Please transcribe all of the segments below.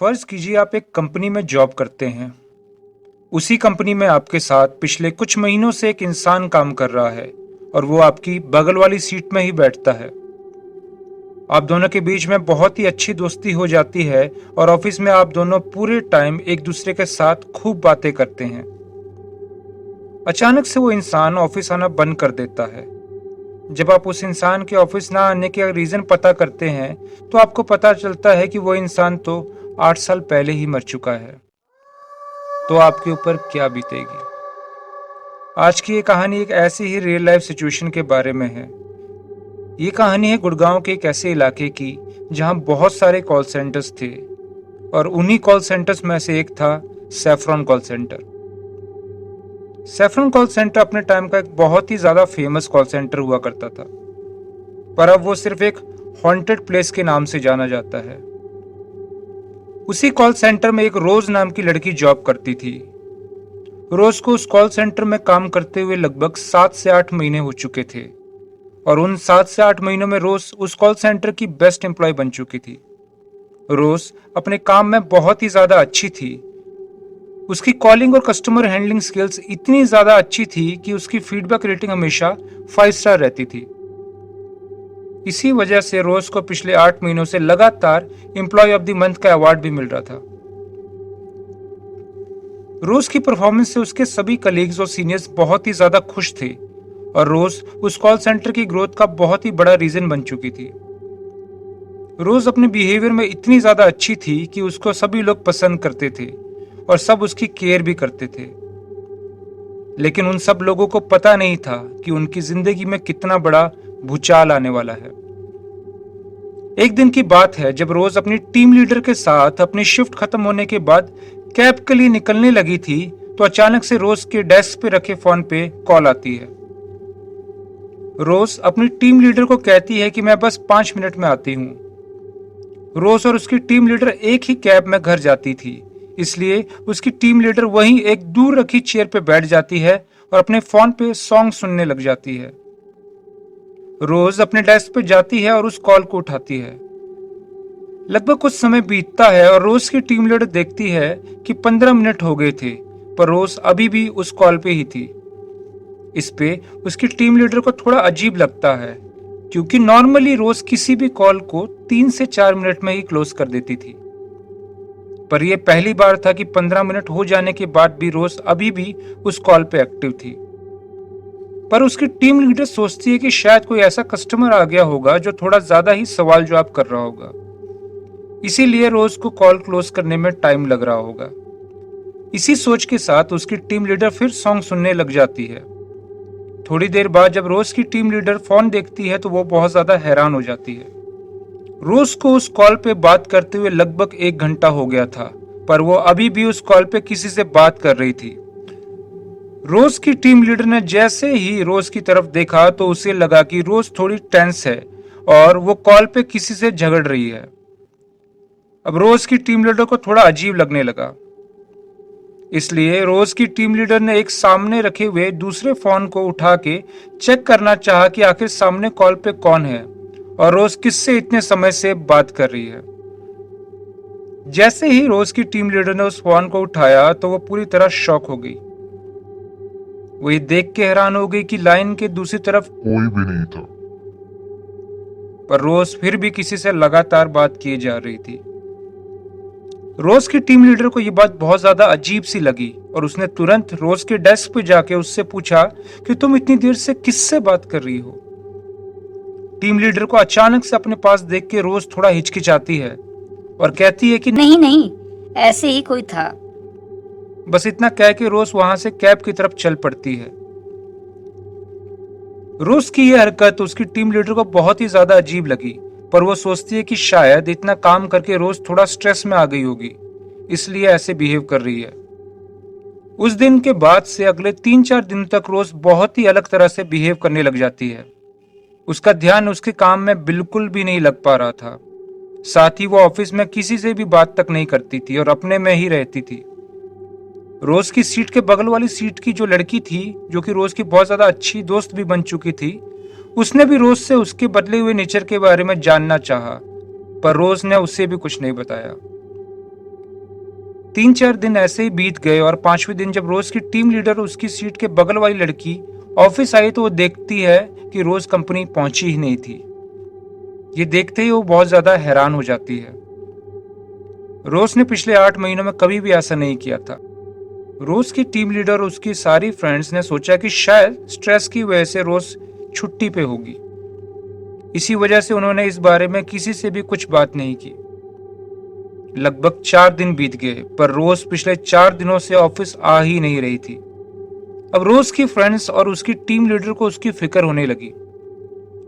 फर्ज कीजिए आप एक कंपनी में जॉब करते हैं। उसी कंपनी में आपके साथ पिछले कुछ महीनों से एक इंसान काम कर रहा है और वो आपकी बगल वाली सीट में ही बैठता है। आप दोनों के बीच में बहुत ही अच्छी दोस्ती हो जाती है और ऑफिस में आप दोनों पूरे टाइम एक दूसरे के साथ खूब बातें करते हैं। अचानक से वो इंसान ऑफिस आना बंद कर देता है। जब आप उस इंसान के ऑफिस ना आने के रीजन पता करते हैं तो आपको पता चलता है कि वो इंसान तो 8 साल पहले ही मर चुका है। तो आपके ऊपर क्या बीतेगी? आज की ये कहानी एक ऐसी ही रियल लाइफ सिचुएशन के बारे में है। ये कहानी है गुड़गांव के एक ऐसे इलाके की जहां बहुत सारे कॉल सेंटर्स थे और उन्हीं कॉल सेंटर्स में से एक था saffron call centre. Saffron call centre अपने टाइम का एक बहुत ही ज्यादा फेमस कॉल सेंटर हुआ करता था, पर अब वो सिर्फ एक हॉन्टेड प्लेस के नाम से जाना जाता है। उसी कॉल सेंटर में एक रोज नाम की लड़की जॉब करती थी। रोज को उस कॉल सेंटर में काम करते हुए लगभग 7 से 8 महीने हो चुके थे और उन 7 से 8 महीनों में रोज उस कॉल सेंटर की बेस्ट एम्प्लॉय बन चुकी थी। रोज अपने काम में बहुत ही ज्यादा अच्छी थी। उसकी कॉलिंग और कस्टमर हैंडलिंग स्किल्स इतनी ज्यादा अच्छी थी कि उसकी फीडबैक रेटिंग हमेशा 5 स्टार रहती थी। इसी वजह से रोज को पिछले 8 महीनों से लगातार एम्प्लॉय ऑफ द मंथ का अवार्ड भी मिल रहा था। रोज की परफॉर्मेंस से उसके सभी कलीग्स और सीनियर्स बहुत ही ज्यादा खुश थे और रोज उस कॉल सेंटर की ग्रोथ का बहुत ही बड़ा रीजन बन चुकी थी। रोज अपने बिहेवियर में इतनी ज्यादा अच्छी थी कि उसको सभी लोग पसंद करते थे और सब उसकी केयर भी करते थे। लेकिन उन सब लोगों को पता नहीं था कि उनकी जिंदगी में कितना बड़ा भूचाल आने वाला है। एक दिन की बात है जब रोज अपनी टीम लीडर के साथ अपनी शिफ्ट खत्म होने के बाद कैब के लिए निकलने लगी थी तो अचानक से रोज के डेस्क पे रखे फोन पे कॉल आती है। रोज अपनी टीम लीडर को कहती है कि मैं बस 5 मिनट में आती हूँ। रोज और उसकी टीम लीडर एक ही कैब में घर जाती थी, इसलिए उसकी टीम लीडर वहीं एक दूर रखी चेयर पे बैठ जाती है और अपने फोन पे सॉन्ग सुनने लग जाती है। रोज अपने डेस्क पे जाती है और उस कॉल को उठाती है। लगभग कुछ समय बीतता है और रोज की टीम लीडर देखती है कि 15 मिनट हो गए थे पर रोज अभी भी उस कॉल पे ही थी। इस पे उसकी टीम लीडर को थोड़ा अजीब लगता है क्योंकि नॉर्मली रोज किसी भी कॉल को 3 से 4 मिनट में ही क्लोज कर देती थी, पर यह पहली बार था कि 15 मिनट हो जाने के बाद भी रोज अभी भी उस कॉल पे एक्टिव थी। पर उसकी टीम लीडर सोचती है कि शायद कोई ऐसा कस्टमर आ गया होगा जो थोड़ा ज्यादा ही सवाल जवाब कर रहा होगा, इसीलिए रोज को कॉल क्लोज करने में टाइम लग रहा होगा। इसी सोच के साथ उसकी टीम लीडर फिर सॉन्ग सुनने लग जाती है। थोड़ी देर बाद जब रोज की टीम लीडर फोन देखती है तो वो बहुत ज्यादा हैरान हो जाती है। रोज को उस कॉल पे बात करते हुए लगभग 1 घंटा हो गया था पर वो अभी भी उस कॉल पे किसी से बात कर रही थी। रोज की टीम लीडर ने जैसे ही रोज की तरफ देखा तो उसे लगा कि रोज थोड़ी टेंस है और वो कॉल पे किसी से झगड़ रही है। अब रोज की टीम लीडर को थोड़ा अजीब लगने लगा, इसलिए रोज की टीम लीडर ने एक सामने रखे हुए दूसरे फोन को उठा के चेक करना चाहा कि आखिर सामने कॉल पे कौन है और रोज किससे इतने समय से बात कर रही है। जैसे ही रोज की टीम लीडर ने उस फोन को उठाया तो वो पूरी तरह शॉक हो गई। वो ये देख के हैरान हो गई कि लाइन के दूसरी तरफ कोई भी नहीं था। पर रोज फिर भी किसी से लगातार बात किए जा रही थी। रोज की टीम लीडर को यह बात बहुत ज्यादा अजीब सी लगी और उसने तुरंत रोज के डेस्क पे जाके उससे पूछा कि तुम इतनी देर से किससे बात कर रही हो। टीम लीडर को अचानक से अपने पास देख के रोज थोड़ा हिचकिचाती है और कहती है कि नहीं नहीं, ऐसे ही कोई था। बस इतना कह के रोज वहां से कैब की तरफ चल पड़ती है। रोज की यह हरकत उसकी टीम लीडर को बहुत ही ज्यादा अजीब लगी, पर वो सोचती है कि शायद इतना काम करके रोज थोड़ा स्ट्रेस में आ गई होगी, इसलिए ऐसे बिहेव कर रही है। उस दिन के बाद से अगले 3-4 दिन तक रोज बहुत ही अलग तरह से बिहेव करने लग जाती है। उसका ध्यान उसके काम में बिल्कुल भी नहीं लग पा रहा था। साथ ही वो ऑफिस में किसी से भी बात तक नहीं करती थी और अपने में ही रहती थी। रोज की सीट के बगल वाली सीट की जो लड़की थी, जो कि रोज की बहुत ज्यादा अच्छी दोस्त भी बन चुकी थी, उसने भी रोज से उसके बदले हुए नेचर के बारे में जानना चाहा, पर रोज ने उसे भी कुछ नहीं बताया। 3-4 दिन ऐसे ही बीत गए और 5वें दिन जब रोज की टीम लीडर उसकी सीट के बगल वाली लड़की ऑफिस आई तो वो देखती है कि रोज कंपनी पहुंची ही नहीं थी। ये देखते ही वो बहुत ज्यादा हैरान हो जाती है। रोज ने पिछले 8 महीनों में कभी भी ऐसा नहीं किया था। रोज की टीम लीडर और उसकी सारी फ्रेंड्स ने सोचा कि शायद स्ट्रेस की वजह से रोज छुट्टी पे होगी। इसी वजह से उन्होंने इस बारे में किसी से भी कुछ बात नहीं की। लगभग 4 दिन बीत गए पर रोज पिछले 4 दिनों से ऑफिस आ ही नहीं रही थी। अब रोज की फ्रेंड्स और उसकी टीम लीडर को उसकी फिक्र होने लगी।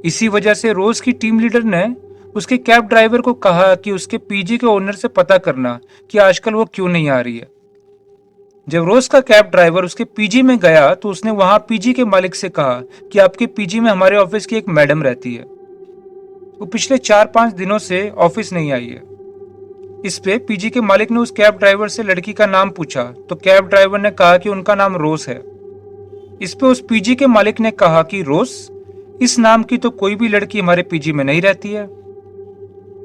इसी वजह से रोज की टीम लीडर ने उसके कैब ड्राइवर को कहा कि उसके पीजी के ओनर से पता करना कि आजकल वो क्यों नहीं आ रही है। जब रोज का कैब ड्राइवर उसके पीजी में गया तो उसने वहां पीजी के मालिक से कहा कि आपके पीजी में हमारे ऑफिस की एक मैडम रहती है, वो पिछले 4-5 दिनों से ऑफिस नहीं आई है। इस पे पीजी के मालिक ने उस कैब ड्राइवर से लड़की का नाम पूछा तो कैब ड्राइवर ने कहा कि उनका नाम रोज है। इस पे उस पीजी के मालिक ने कहा कि रोज, इस नाम की तो कोई भी लड़की हमारे पीजी में नहीं रहती है।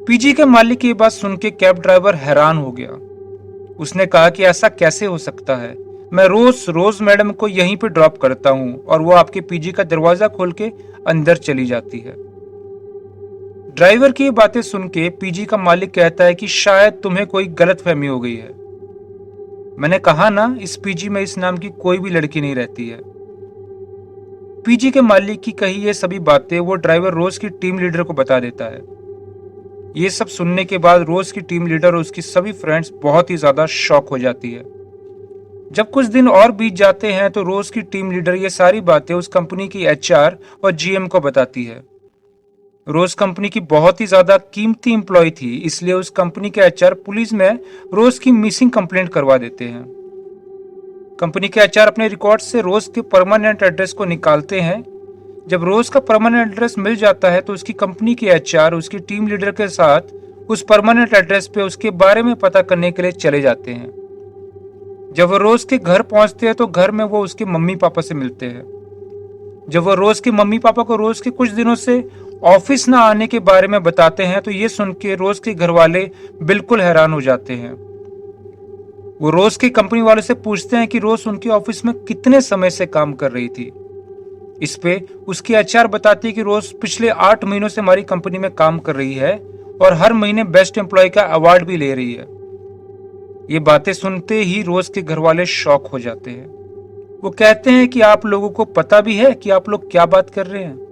पीजी के मालिक की बात सुन के कैब ड्राइवर हैरान हो गया। उसने कहा कि ऐसा कैसे हो सकता है, मैं रोज मैडम को यहीं पे ड्रॉप करता हूँ और वो आपके पीजी का दरवाजा खोल के अंदर चली जाती है। ड्राइवर की बातें सुन के पीजी का मालिक कहता है कि शायद तुम्हें कोई गलतफहमी हो गई है। मैंने कहा ना, इस पीजी में इस नाम की कोई भी लड़की नहीं रहती है। पीजी के मालिक की कही ये सभी बातें वो ड्राइवर रोज की टीम लीडर को बता देता है। ये सब सुनने के बाद रोज की टीम लीडर और उसकी सभी फ्रेंड्स बहुत ही ज्यादा शॉक हो जाती है। जब कुछ दिन और बीत जाते हैं तो रोज की टीम लीडर ये सारी बातें उस कंपनी की एचआर और जीएम को बताती है। रोज कंपनी की बहुत ही ज्यादा कीमती एम्प्लॉय थी, इसलिए उस कंपनी के एचआर पुलिस में रोज की मिसिंग कंप्लेंट करवा देते हैं। कंपनी के एचआर अपने रिकॉर्ड से रोज के परमानेंट एड्रेस को निकालते हैं। जब रोज का परमानेंट एड्रेस मिल जाता है तो उसकी कंपनी के एचआर उसकी टीम लीडर के साथ उस परमानेंट एड्रेस पे उसके बारे में पता करने के लिए चले जाते हैं। जब वो रोज के घर पहुंचते हैं तो घर में वो उसके मम्मी पापा से मिलते हैं। जब वो रोज के मम्मी पापा को रोज के कुछ दिनों से ऑफिस ना आने के बारे में बताते हैं तो ये सुन के रोज के घर वाले बिल्कुल हैरान हो जाते हैं। वो रोज की कंपनी वाले से पूछते हैं कि रोज उनके ऑफिस में कितने समय से काम कर रही थी। इस पे उसकी एचआर बताती है कि रोज पिछले 8 महीनों से हमारी कंपनी में काम कर रही है और हर महीने बेस्ट एम्प्लॉय का अवार्ड भी ले रही है। ये बातें सुनते ही रोज के घर वाले शॉक हो जाते हैं। वो कहते हैं कि आप लोगों को पता भी है कि आप लोग क्या बात कर रहे हैं।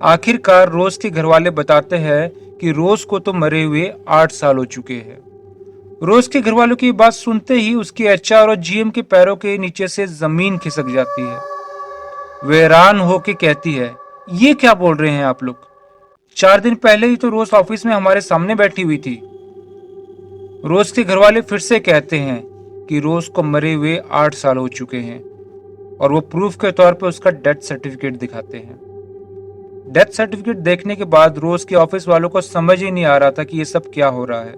आखिरकार रोज के घर वाले बताते हैं कि रोज को तो मरे हुए 8 साल हो चुके हैं। रोज के घर वालों की बात सुनते ही उसके एचआर और जीएम के पैरों के नीचे से जमीन खिसक जाती है। वे हैरान होके कहती है, ये क्या बोल रहे हैं आप लोग? 4 दिन पहले ही तो रोज ऑफिस में हमारे सामने बैठी हुई थी। रोज के घर वाले फिर से कहते हैं कि रोज को मरे हुए 8 साल हो चुके हैं और वो प्रूफ के तौर पे उसका डेथ सर्टिफिकेट दिखाते हैं। डेथ सर्टिफिकेट देखने के बाद रोज के ऑफिस वालों को समझ ही नहीं आ रहा था कि ये सब क्या हो रहा है।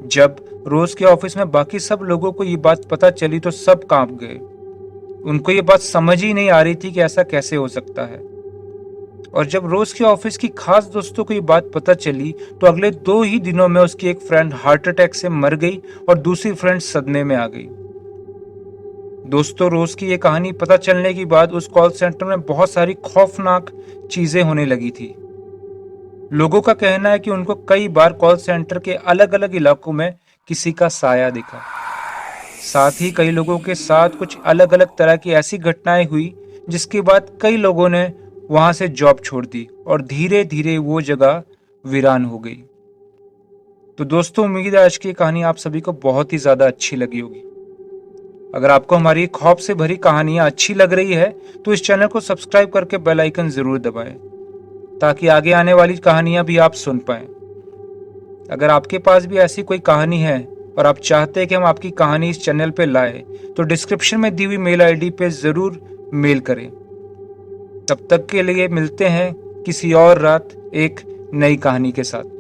जब रोज के ऑफिस में बाकी सब लोगों को ये बात पता चली तो सब कांप गए। उनको ये बात समझ ही नहीं आ रही थी कि ऐसा कैसे हो सकता है। और जब रोज के ऑफिस की खास दोस्तों को ये बात पता चली तो अगले 2 ही दिनों में उसकी एक फ्रेंड हार्ट अटैक से मर गई और दूसरी फ्रेंड सदमे में आ गई। दोस्तों, रोज की ये कहानी पता चलने के बाद उस कॉल सेंटर में बहुत सारी खौफनाक चीजें होने लगी थी। लोगों का कहना है कि उनको कई बार कॉल सेंटर के अलग अलग इलाकों में किसी का साया दिखा। साथ ही कई लोगों के साथ कुछ अलग अलग तरह की ऐसी घटनाएं हुई जिसके बाद कई लोगों ने वहां से जॉब छोड़ दी और धीरे धीरे वो जगह वीरान हो गई। तो दोस्तों, उम्मीद है आज की कहानी आप सभी को बहुत ही ज्यादा अच्छी लगी होगी। अगर आपको हमारी खौफ से भरी कहानियां अच्छी लग रही है तो इस चैनल को सब्सक्राइब करके बेल आइकन जरूर दबाएं ताकि आगे आने वाली कहानियां भी आप सुन पाएं। अगर आपके पास भी ऐसी कोई कहानी है और आप चाहते हैं कि हम आपकी कहानी इस चैनल पे लाएं तो डिस्क्रिप्शन में दी हुई मेल आईडी पे जरूर मेल करें। तब तक के लिए मिलते हैं किसी और रात एक नई कहानी के साथ।